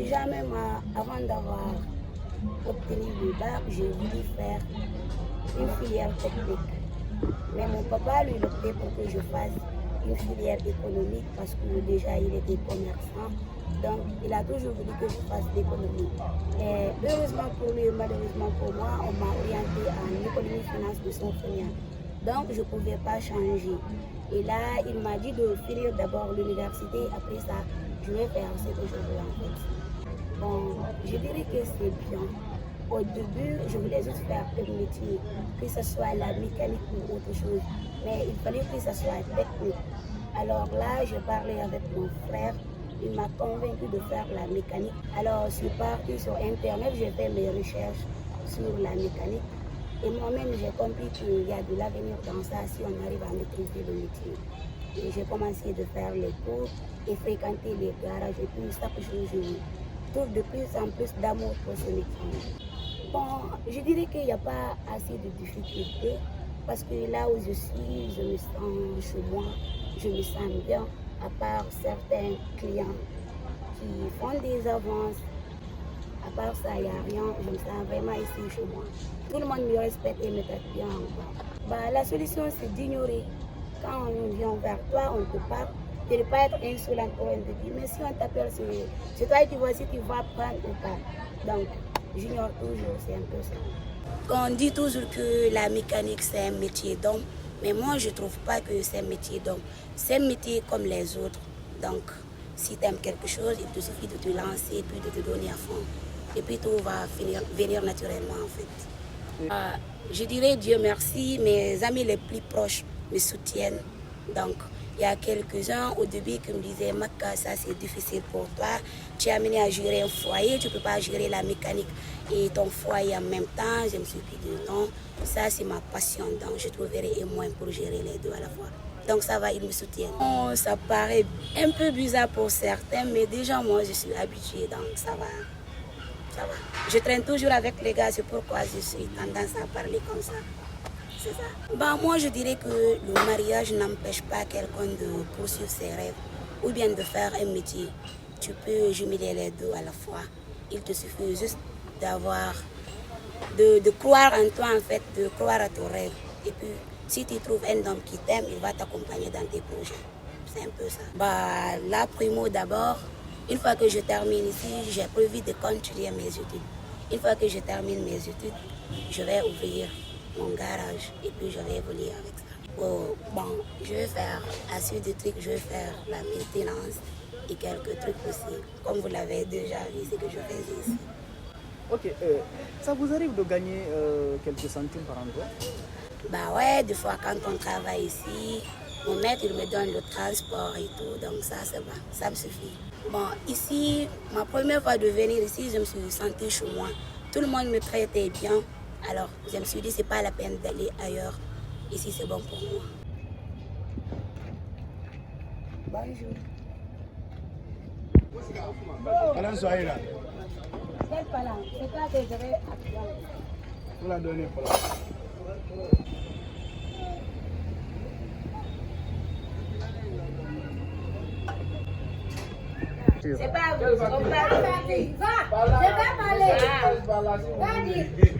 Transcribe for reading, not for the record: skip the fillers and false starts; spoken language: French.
Jamais moi, avant d'avoir obtenu le bac, j'ai voulu faire une filière technique. Mais mon papa, lui, il optait pour que je fasse une filière économique parce que déjà, il était commerçant. Donc, il a toujours voulu que je fasse l'économie. Et heureusement pour lui, malheureusement pour moi, on m'a orienté en économie finance de Sophronia. Donc, je ne pouvais pas changer. Et là, il m'a dit de finir d'abord l'université. Après ça, je vais faire ce que je veux en fait. Bon, je dirais que c'est bien. Au début, je voulais juste faire un métier, que ce soit la mécanique ou autre chose. Mais il fallait que ce soit technique. Alors là, je parlais avec mon frère. Il m'a convaincu de faire la mécanique. Alors, je suis partie sur Internet, j'ai fait mes recherches sur la mécanique. Et moi-même, j'ai compris qu'il y a de l'avenir dans ça si on arrive à maîtriser le métier. Et j'ai commencé de faire les cours et fréquenter les garages. Et puis, chaque jour, je trouve de plus en plus d'amour pour ce métier. Bon, je dirais qu'il n'y a pas assez de difficultés parce que là où je suis, je me sens chez moi, je me sens bien, à part certains clients qui font des avances. À part ça, il n'y a rien, je me sens vraiment ici chez moi. Tout le monde me respecte et me traite bien encore. Bah, la solution, c'est d'ignorer. Quand on vient vers toi, on te parle, de ne pas être insolent pour un dire, mais si on t'appelle, c'est toi qui vois si tu vas prendre ou pas. Donc, j'ignore toujours, c'est un peu ça. On dit toujours que la mécanique, c'est un métier d'homme, mais moi, je ne trouve pas que c'est un métier d'homme. C'est un métier comme les autres. Donc, si tu aimes quelque chose, il te suffit de te lancer et puis de te donner à fond. Et puis tout va venir naturellement en fait. Je dirais Dieu merci, mes amis les plus proches me soutiennent. Donc, il y a quelques-uns au début qui me disaient, Maka, ça c'est difficile pour toi. Tu es amené à gérer un foyer, tu ne peux pas gérer la mécanique et ton foyer en même temps. Je me suis dit non, ça c'est ma passion. Donc, je trouverai un moyen pour gérer les deux à la fois. Donc ça va, ils me soutiennent. Oh, ça paraît un peu bizarre pour certains, mais déjà moi je suis habituée, donc ça va. Ça va. Je traîne toujours avec les gars, c'est pourquoi je suis tendance à parler comme ça. C'est ça. Bah, moi je dirais que le mariage n'empêche pas quelqu'un de poursuivre ses rêves ou bien de faire un métier. Tu peux jumeler les deux à la fois. Il te suffit juste d'avoir, de croire en toi en fait, de croire à ton rêve. Et puis si tu trouves un homme qui t'aime, il va t'accompagner dans tes projets. C'est un peu ça. Bah, là, primo d'abord, une fois que je termine ici, j'ai prévu de continuer mes études. Une fois que je termine mes études, je vais ouvrir mon garage et puis je vais évoluer avec ça. Oh, bon, je vais faire assez de trucs, je vais faire la maintenance et quelques trucs aussi. Comme vous l'avez déjà vu, c'est que je fais ici. Ok, ça vous arrive de gagner quelques centimes par endroit? Bah ouais, des fois quand on travaille ici, mon maître il me donne le transport et tout, donc ça c'est bon, ça me suffit. Bon, ici, ma première fois de venir ici, je me suis sentie chez moi. Tout le monde me traitait bien, alors je me suis dit c'est pas la peine d'aller ailleurs. Ici c'est bon pour moi. Bonjour. C'est pas là, c'est pas que je vais apprendre. Vous la donnez pas là. C'est pas vous, on va parler. Va, je vais parler. Va dire.